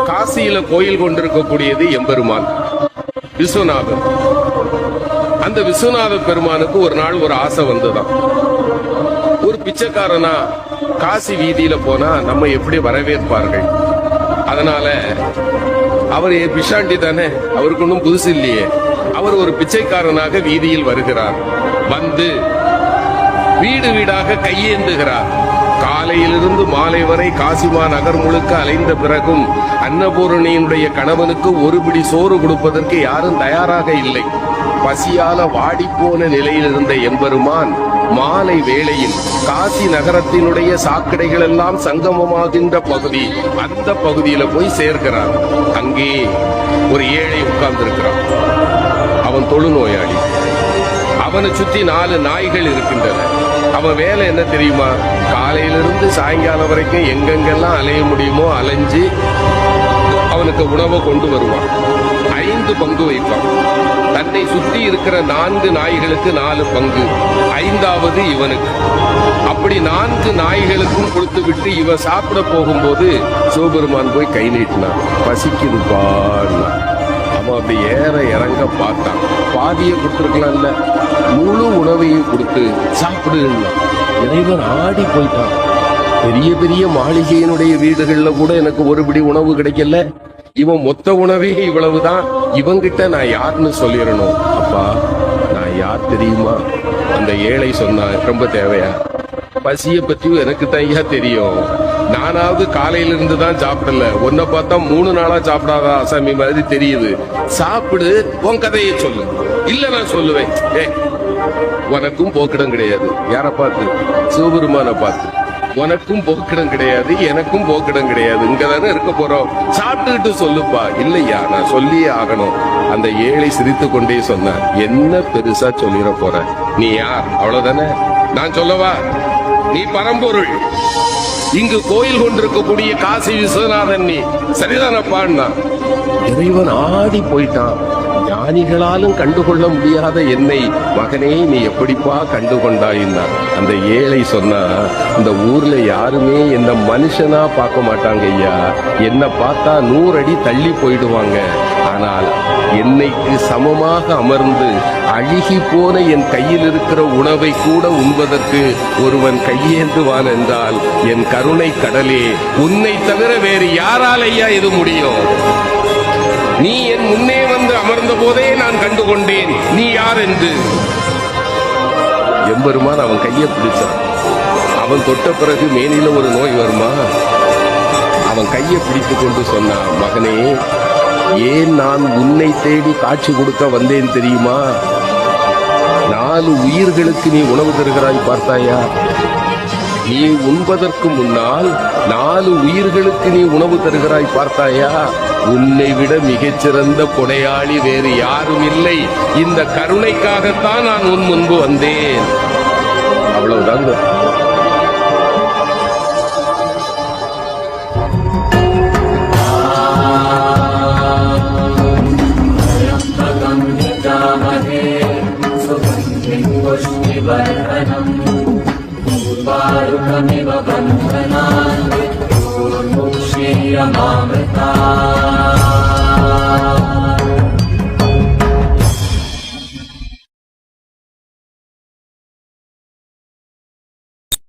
காசியில கோயில் கொண்டிருக்கக்கூடியது எம்பெருமான் விஸ்வநாதன். அந்த விஸ்வநாத பெருமானுக்கு ஒரு நாள் ஒரு ஆசை வந்துதான். ஒரு பிச்சைக்காரனா காசி வீதியில போனா நம்ம எப்படி வரவேற்பார்கள்? அதனால அவர் பிஷாண்டி தானே, அவருக்கு ஒன்றும் புதுசு இல்லையே. அவர் ஒரு பிச்சைக்காரனாக வீதியில் வருகிறார். வந்து வீடு வீடாக கையேந்துகிறார். காலையிலிருந்து மாலை வரை காசிமா நகர் முழுக்க அலைந்த பிறகும் அன்னபூரணியினுடைய கணவனுக்கு ஒரு பிடி சோறு கொடுப்பதற்கு யாரும் தயாராக இல்லை. பசியால வாடிப்போன நிலையில் இருந்த எம்பெருமான் மாலை வேளையில் காசி நகரத்தினுடைய சாக்கடைகள் எல்லாம் சங்கமமாகின்ற பகுதி, அந்த பகுதியில போய் சேர்க்கிறார். அங்கே ஒரு ஏழை உட்கார்ந்திருக்கிறான். அவன் தொழுநோயாளி. அவனை சுற்றி 4 நாய்கள் இருக்கின்றன. அவன் வேலை என்ன தெரியுமா? காலையிலிருந்து சாயங்காலம் வரைக்கும் எங்கெங்கெல்லாம் அலைய முடியுமோ அலைஞ்சு அவனுக்கு உணவை கொண்டு வருவான். 5 பங்கு வைப்பான். தன்னை சுற்றி இருக்கிற 4 நாய்களுக்கு 4 பங்கு, 5வது இவனுக்கு. அப்படி 4 நாய்களுக்கும் கொடுத்து விட்டு இவன் சாப்பிட போகும்போது சிவபெருமான் போய் கை நீட்டினான். பசிக்குதுப்பான்னா. அவன் அப்படி ஏற இறங்க பார்த்தான். பாதியை கொடுத்துருக்கலாம்ல, முழு உணவையும் கொடுத்து சாப்பிடுன்னா. இறைவன் ஆடி போயிட்டான். பெரிய பெரிய மாளிகையினுடைய வீடுகள்ல கூட எனக்கு ஒரு பிடி உணவு கிடைக்கல, இவன் மொத்த உணவே இவ்வளவுதான், இவங்கிட்ட நான் யாருன்னு சொல்லிடணும். அப்பா நான் யார் தெரியுமா? அந்த ஏழை சொன்னா, ரொம்ப தேவையா? பசிய பத்தி எனக்கு தையா தெரியும். நானாவது காலையிலிருந்து தான் சாப்பிடல, உன்னை பார்த்தா 3 நாளா சாப்பிடாதா அசாமி மாதிரி தெரியுது. சாப்பிடு, உன் கதையை சொல்லு. இல்ல நான் சொல்லுவேன். உனக்கும் போக்கிடம் கிடையாது. யார பார்த்து? சிவபெருமான பார்த்து. உனக்கும் போக்கிடம் கிடையாது, எனக்கும் போக்கிடம் கிடையாது. இங்கதானே இருக்க போறோம், சாப்பிட்டுக்கிட்டு சொல்லுப்பா. இல்லையா, நான் சொல்லியே ஆகணும். அந்த ஏழை சிரித்து கொண்டே சொன்னார், என்ன பெருசா சொல்லிட போற? நீ யார்? அவ்வளவுதானே. நான் சொல்லவா? நீ பரம்பொருள். இங்கு கோயில் கொண்டிருக்கக்கூடிய காசி விஸ்வநாதன் நீ. சரிதானப்பான்னா. இறைவன் ஆடி போயிட்டான். ஞானிகளாலும் கண்டுகொள்ள முடியாத என்னை மகனே நீ எப்படிப்பா கண்டுகொண்டாயின்னார். அந்த ஏழை சொன்னா, இந்த ஊர்ல யாருமே என்ன மனுஷனா பார்க்க மாட்டாங்க ஐயா. என்ன பார்த்தா 100 அடி தள்ளி போயிடுவாங்க. ஆனால் என்னைக்கு சமமாக அமர்ந்து அழுகி போன என் கையில் இருக்கிற உணவை கூட உண்பதற்கு ஒருவன் கையேந்துவான் என்றால் என் கருணை கடலே, உன்னை தவிர வேறு யாரால் ஐயா இது முடியும்? நீ என் முன்னே வந்து அமர்ந்த போதே நான் கண்டுகொண்டேன் நீ யார் என்று. எம்பெருமான் அவன் கையை பிடிச்சான். அவன் தொட்ட பிறகு மேனில ஒரு நோய் வருமா? அவன் கையை பிடித்து கொண்டு சொன்னான், மகனே ஏன் நான் உன்னை தேடி காட்சி கொடுக்க வந்தேன் தெரியுமா? 4 உயிர்களுக்கு நீ உணவு தருகிறாய் பார்த்தாயா? நீ உண்பதற்கு முன்னால் 4 உயிர்களுக்கு நீ உணவு தருகிறாய் பார்த்தாயா? உன்னை விட மிகச்சிறந்த கொடையாளி வேறு யாரும் இல்லை. இந்த கருணைக்காகத்தான் நான் உன் முன்பு வந்தேன். அவ்வளவுதான். पूर्वारुकमिव बन्धनान् विद्युर्मुक्षीयमामृता